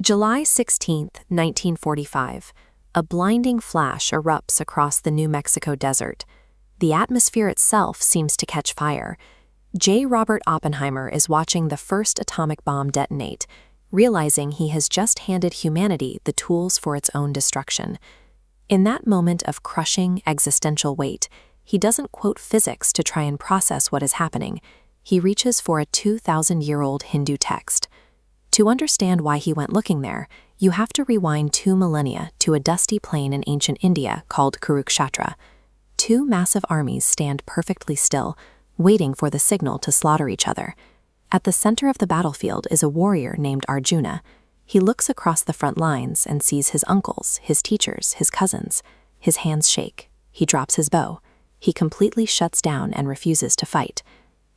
July 16, 1945. A blinding flash erupts across the New Mexico desert. The atmosphere itself seems to catch fire. J. Robert Oppenheimer is watching the first atomic bomb detonate, realizing he has just handed humanity the tools for its own destruction. In that moment of crushing existential weight, he doesn't quote physics to try and process what is happening. He reaches for a 2,000-year-old Hindu text. To understand why he went looking there, you have to rewind 2 millennia to a dusty plain in ancient India called Kurukshetra. 2 massive armies stand perfectly still, waiting for the signal to slaughter each other. At the center of the battlefield is a warrior named Arjuna. He looks across the front lines and sees his uncles, his teachers, his cousins. His hands shake. He drops his bow. He completely shuts down and refuses to fight.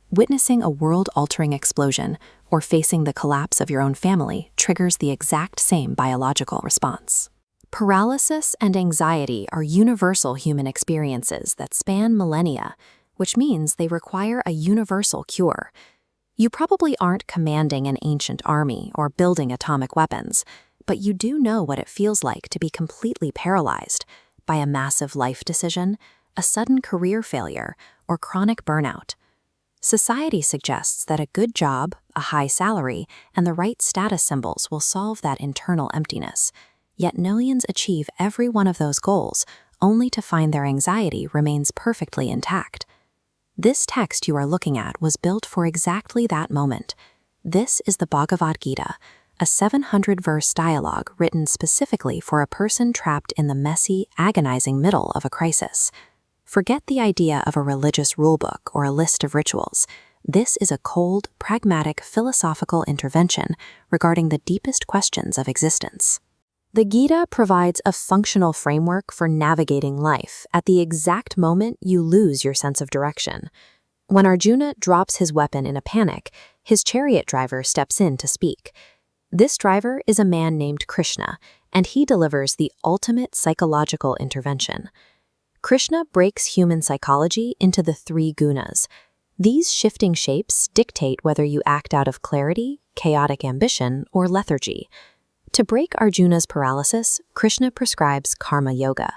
Witnessing a world-altering explosion or facing the collapse of your own family triggers the exact same biological response. Paralysis and anxiety are universal human experiences that span millennia, which means they require a universal cure. You probably aren't commanding an ancient army or building atomic weapons, but you do know what it feels like to be completely paralyzed by a massive life decision, a sudden career failure, or chronic burnout. Society suggests that a good job, a high salary, and the right status symbols will solve that internal emptiness. Yet millions achieve every one of those goals, only to find their anxiety remains perfectly intact. This text you are looking at was built for exactly that moment. This is the Bhagavad Gita, a 700-verse dialogue written specifically for a person trapped in the messy, agonizing middle of a crisis. Forget the idea of a religious rulebook or a list of rituals. This is a cold, pragmatic, philosophical intervention regarding the deepest questions of existence. The Gita provides a functional framework for navigating life at the exact moment you lose your sense of direction. When Arjuna drops his weapon in a panic, his chariot driver steps in to speak. This driver is a man named Krishna, and he delivers the ultimate psychological intervention. Krishna breaks human psychology into the 3 gunas. These shifting shapes dictate whether you act out of clarity, chaotic ambition, or lethargy. To break Arjuna's paralysis, Krishna prescribes karma yoga.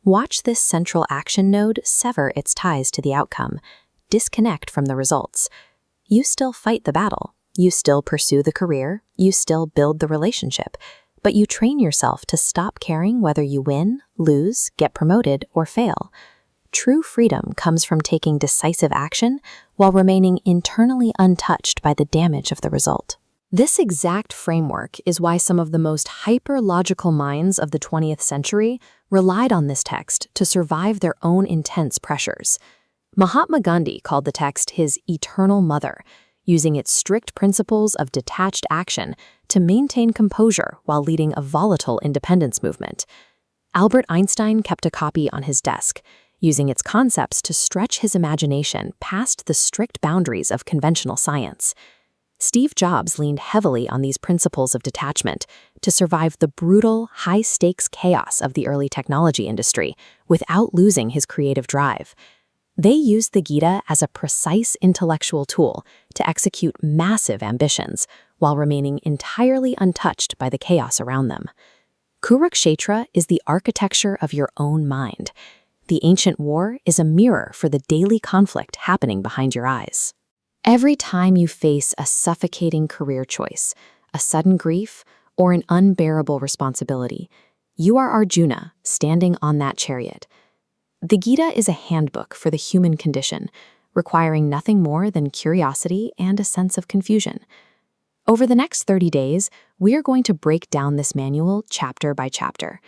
Watch this central action node sever its ties to the outcome, disconnect from the results. You still fight the battle, you still pursue the career, you still build the relationship, but you train yourself to stop caring whether you win, lose, get promoted, or fail. True freedom comes from taking decisive action while remaining internally untouched by the damage of the result. This exact framework is why some of the most hyper-logical minds of the 20th century relied on this text to survive their own intense pressures. Mahatma Gandhi called the text his eternal mother, using its strict principles of detached action to maintain composure while leading a volatile independence movement. Albert Einstein kept a copy on his desk, using its concepts to stretch his imagination past the strict boundaries of conventional science. Steve Jobs leaned heavily on these principles of detachment to survive the brutal, high-stakes chaos of the early technology industry without losing his creative drive. They used the Gita as a precise intellectual tool to execute massive ambitions while remaining entirely untouched by the chaos around them. Kurukshetra is the architecture of your own mind. The ancient war is a mirror for the daily conflict happening behind your eyes. Every time you face a suffocating career choice, a sudden grief, or an unbearable responsibility, you are Arjuna standing on that chariot. The Gita is a handbook for the human condition, requiring nothing more than curiosity and a sense of confusion. Over the next 30 days, we are going to break down this manual chapter by chapter.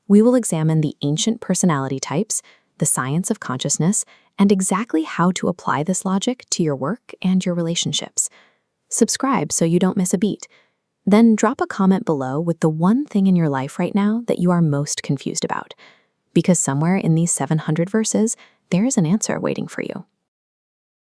We will examine the ancient personality types, the science of consciousness, and exactly how to apply this logic to your work and your relationships. Subscribe so you don't miss a beat. Then drop a comment below with the one thing in your life right now that you are most confused about. Because somewhere in these 700 verses, there is an answer waiting for you.